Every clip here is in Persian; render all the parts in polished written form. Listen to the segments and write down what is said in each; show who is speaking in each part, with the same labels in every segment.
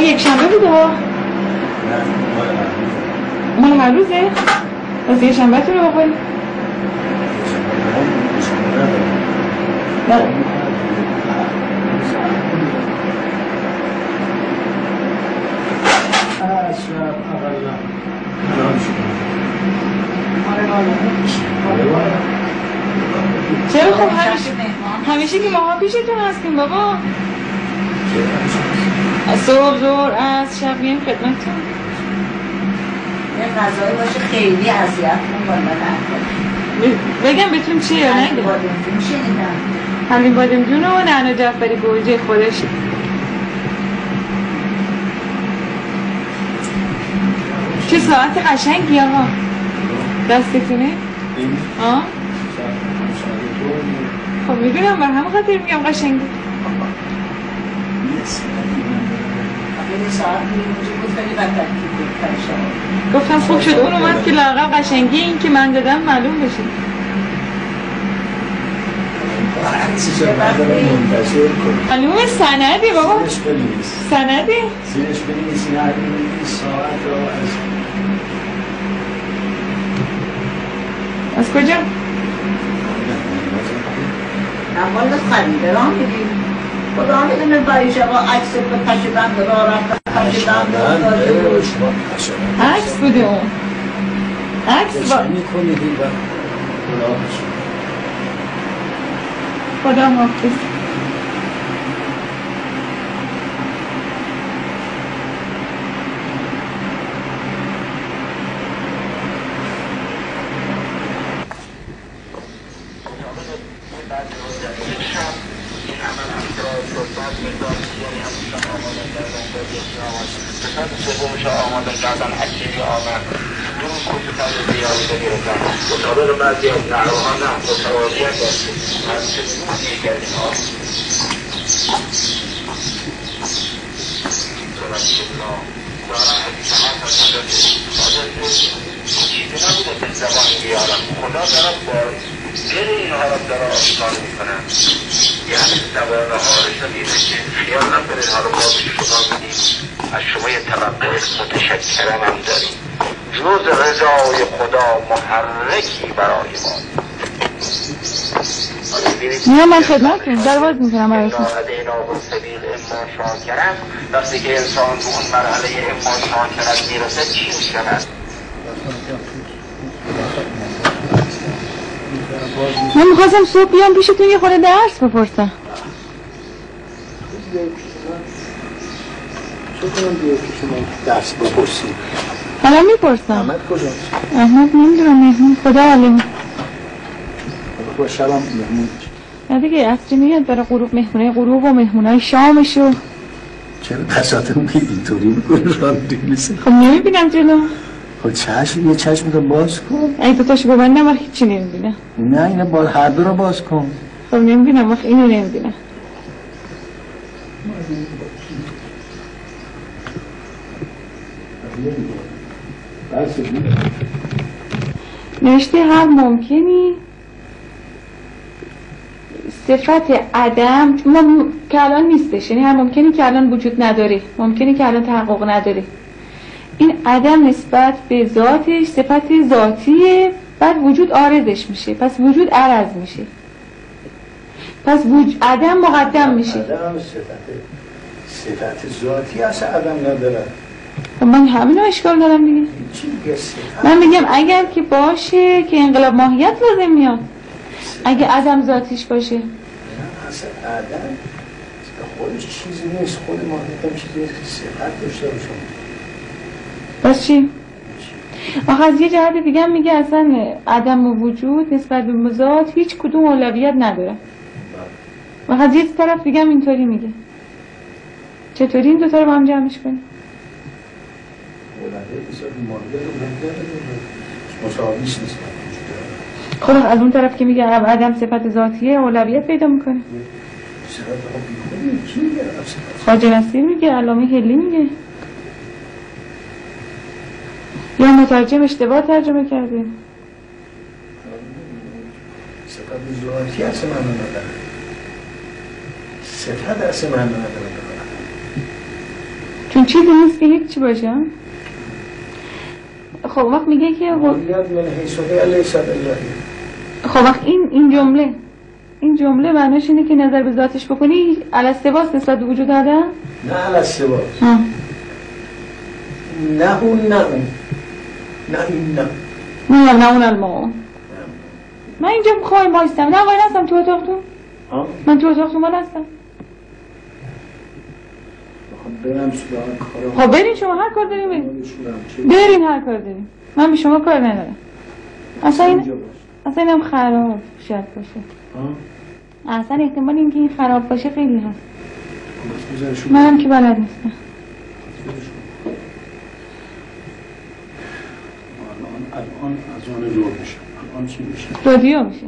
Speaker 1: یک شنبه بود ها. مال هر روزه؟ پس یک شنبه تو رو بخوری؟ نه چرا خب همیشه که ماها پیشتون هستیم بابا. صبح ظهر از شب میایم خدمتتون.
Speaker 2: یه غذایی باشه خیلی اذیتمون بالا نکنه.
Speaker 1: بگم بهتون چیه یا نگم؟
Speaker 2: حلیم بادمجون شنیدم.
Speaker 1: حلیم بادمجون و نعنا جعفری گوجه خودش. چه ساعت قشنگی آقا. دستتونه؟ آه؟ خب میدونم بر همه خاطر میگم قشنگی.
Speaker 2: خیلی ساعت میگم بود خیلی بدتر که
Speaker 1: گفتم خوب شد اون اومد که لاغر قشنگی این که من دادم معلوم بشه. معلومه سنده بابا. سنده؟
Speaker 3: زیرش بنویسی ساعت رو
Speaker 1: از کجا؟
Speaker 2: اول خریداران میگیم خدا میدونه برای شما عکس به پش بند را رفت پش بند را داره
Speaker 1: عکس بوده اون عکس با خدا حافظ.
Speaker 4: آماده کردن حکیمی آمد دون کتب زیادی گرفتن مطابق بعضی از نعراها نه متواضعیت داشتیم از چیزی کردیم چیزی نبوده به زبان بیارم خدا دارد با دل اینها را دارد آشکار میکنم یعنی زبانه ها رسیده که خیال نکنه اینها رو با به شما میدیم از شما یه توقع متشکرم هم داریم جز رضای خدا محرکی برای ما
Speaker 1: نه من خدمتتون در باز میکنم براتون.
Speaker 4: وقتی که انسان به اون مرحله اما شاکرت میرسه چی میشود؟
Speaker 1: من میخواستم صبح بیام پیشتون یه خورده درس بپرسم.
Speaker 3: چه کنم بیایی که شما درس بپرسیم؟
Speaker 1: حالا میپرسم.
Speaker 3: احمد کجاست؟
Speaker 1: احمد نمیدونم مهمون خدا علمه.
Speaker 3: با شبم مهمون
Speaker 1: نه دیگه اصری میاد برای غروب مهمونه غروب و مهمونای شامشو.
Speaker 3: چرا تصادم که اینطوری میکنه راندی میسه؟
Speaker 1: خب نمیبینم جلو.
Speaker 3: خب چشم یه چشم رو باز کن.
Speaker 1: ای دوتاشو ببندم وقت هیچی نمیبینم.
Speaker 3: نه اینا با هر دو رو باز کن.
Speaker 1: خب نمیبینم وقت اینو نمیبینم. نوشته هر ممکنی صفت عدم که الان نیستش، یعنی هر ممکنی که الان وجود نداره، ممکنی که الان تحقق نداره، این عدم نسبت به ذاتش صفت ذاتیه، بعد وجود عارضش میشه، پس وجود عرض میشه، پس عدم مقدم میشه.
Speaker 3: عدم صفت ذاتی اصلا عدم نداره.
Speaker 1: من همینو اشکال دارم دیگه. من میگم اگر که باشه که انقلاب ماهیت لازم میاد، اگه عدم ذاتیش باشه.
Speaker 3: نه اصلا عدم خودش چیزی نیست، خود ماهیت هم چیزی نیست که صفت داشته باشه.
Speaker 1: پس چی؟ آخه از یه جهت دیگه هم میگه اصلا عدم و وجود نسبت به ذات هیچ کدوم اولویت نداره. و از یه طرف دیگه هم اینطوری میگه. چطوری این دوتا رو با هم جمعش کنیم؟ خب از اون طرف که میگه عدم صفت ذاتیه اولویت پیدا میکنه. خواجه نصیر میگه، علامه حلی میگه، یا مترجم اشتباه ترجمه کرده.
Speaker 3: صفت ذاتی اصلا معنی نداره، صفت اصلا معنی نداره.
Speaker 1: چون چیزی نیست که هیچ چی باشه. خب وقت میگه که
Speaker 3: مالیت من حیث لیس بالله.
Speaker 1: خب وقت این جمله معناش اینه که نظر به ذاتش بکنی علی السواس نسبت به وجود آدم؟
Speaker 3: نه علی السواس. نه اون نه اون نه این نه
Speaker 1: نه اون الماء. من اینجا خواهیم بایستم، نه وای نستم تو اتاقتون. من تو اتاقتون ما نستم.
Speaker 3: برم سراغ کارم.
Speaker 1: خب برین شما هر کار داریم برین هر کار داریم، من به شما کار ندارم. اصلا اینم خراب شاید باشه. اصلا احتمال اینکه این خراب باشه خیلی هست. منم که بلد نیستم.
Speaker 3: الان از آن زور میشه. الان چی میشه؟
Speaker 1: رادیو میشه.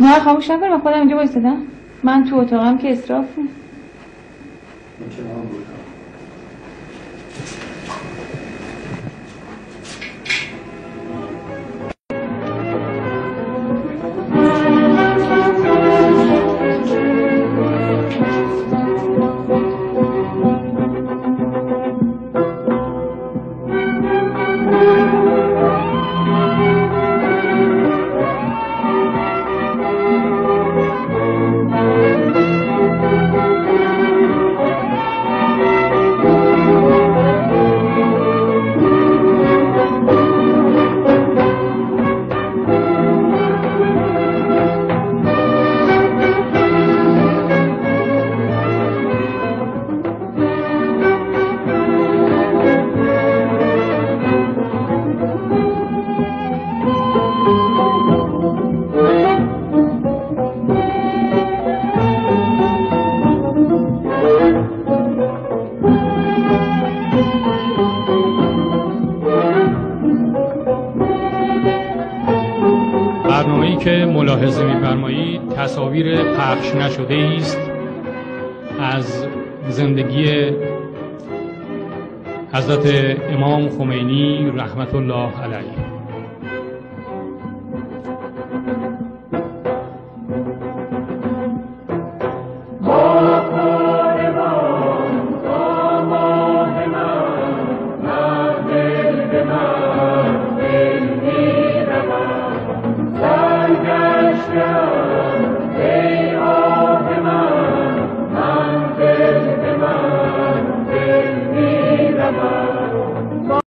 Speaker 1: نه خاموش نکنی، من خودم اینجا بایستدم. من تو اتاقم که اسراف نیست.
Speaker 5: برنامه‌ای که ملاحظه می‌فرمایید تصاویر پخش نشده است از زندگی حضرت امام خمینی رحمت الله علیه.